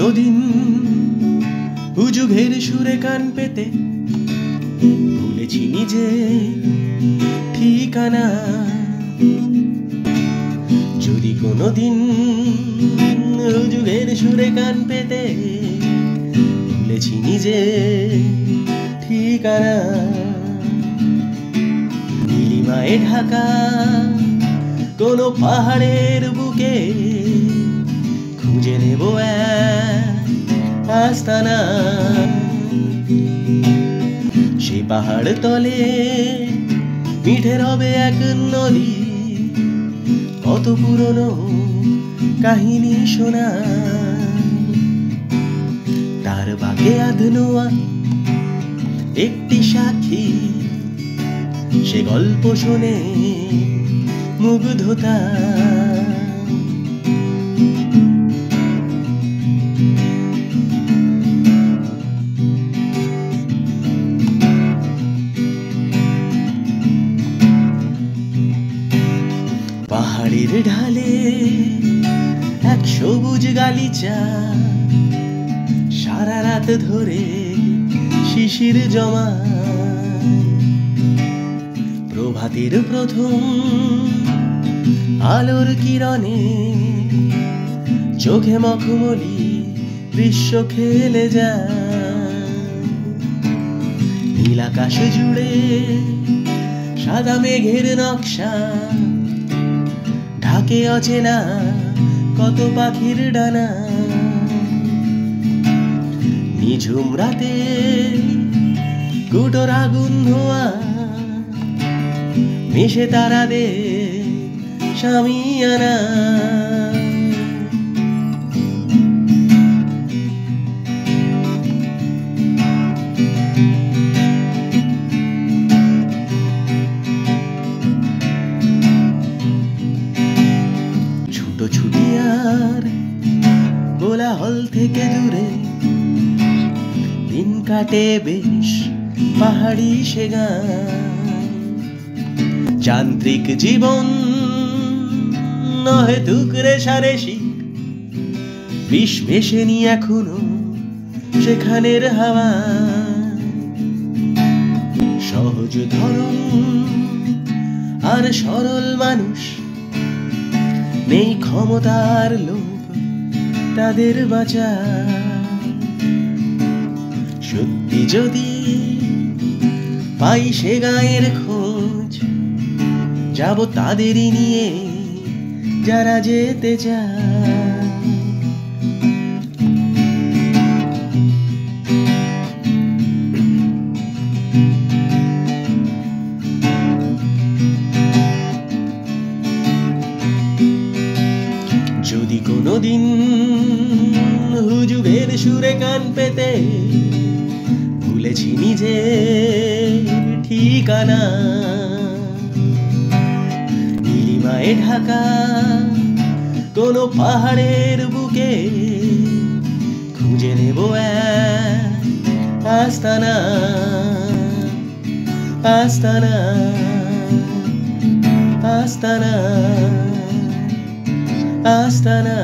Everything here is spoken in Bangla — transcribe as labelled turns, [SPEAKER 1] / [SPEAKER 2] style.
[SPEAKER 1] কোনোদিন হুজুগের সুরে কান পেতে ভুলেছি নিজে ঠিকানা। যদি কোনোদিন হুজুগের সুরে কান পেতে ভুলেছি নিজে ঠিকানা। নীলিমায় ঢাকা কোনো পাহাড়ের বুকে খুঁজে নেব এক আস্তানা। সে পাহাড় তলে মিঠে রবে এক নদী, কত পুরনো কাহিনী শোনা। তার বাঁকে আধনোয়া একটি সাক্ষী, সে গল্প শোনে মুগ্ধতা। পাহাড়ের ঢালে এক সবুজ গালিচা, সারা রাত ধরে শিশির জমা। প্রভাতের প্রথম আলোর কিরণে চোখে মখমলি দৃশ্য খেলে যায়। নীল আকাশ জুড়ে সাদা মেঘের নকশা, ঢাকে অচেনা কত পাখির ডানা। নিঝুম রাতে কুটোর আগুন ধোয়া, মিশে তারাদের শামিয়ানা। ছুটি আর কোলাহল থেকে দূরে দিন কাটে বেশ পাহাড়ি সে গান। যান্ত্রিক জীবন নহে টুকরে সারেসি, বিষ মেশেনি এখনো সেখানের হাওয়া। সহজ ধরন আর সরল মানুষ, নেই ক্ষমতার লোভ তাদের বাঁচা। সত্যি যদি পাই সে গায়ের খোঁজ, যাব তাদেরই নিয়ে যারা যেতে চায়। যদি কোনোদিন হুজুগের সুরে কান পেতে ভুলেছি নিজে ঠিকানা। নীলিমায় ঢাকা কোনো পাহাড়ের বুকে খুঁজে নেব এক আস্তানা। আস্তানা, আস্তানা, আস্তানা।